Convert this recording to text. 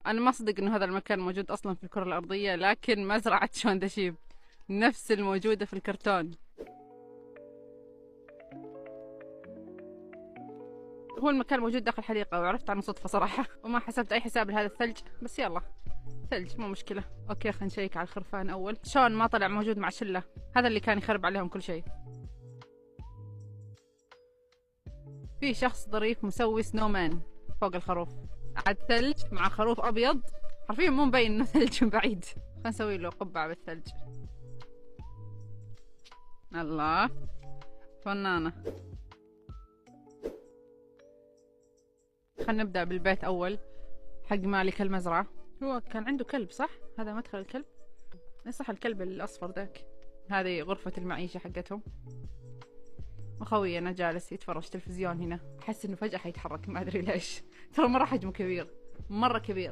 انا ما اصدق انه هذا المكان موجود اصلا في الكرة الارضية، لكن مزرعة شوندشيب نفس الموجودة في الكرتون. هو المكان موجود داخل حديقة، وعرفت عنه صدفة صراحة، وما حسبت اي حساب لهذا الثلج، بس يلا ثلج مو مشكلة. اوكي خلينا نشيك على الخرفان اول. شون ما طلع موجود مع شلة، هذا اللي كان يخرب عليهم كل شيء. في شخص ظريف مسوي سنو مان فوق الخروف، عاد ثلج مع خروف ابيض، حرفيا مو مبين انه ثلج من بعيد. خلينا نسوي له قبعة بالثلج. الله فنانة. خلينا نبدأ بالبيت اول حق مالك المزرعة. هو كان عنده كلب صح؟ هذا مدخل الكلب؟ اي صح، الكلب الاصفر ذاك. هذه غرفة المعيشة حقتهم. وخوينا جالس يتفرج تلفزيون هنا، احس انه فجأة حيتحرك ما ادري ليش. ترى مرة حجمه كبير، مرة كبير.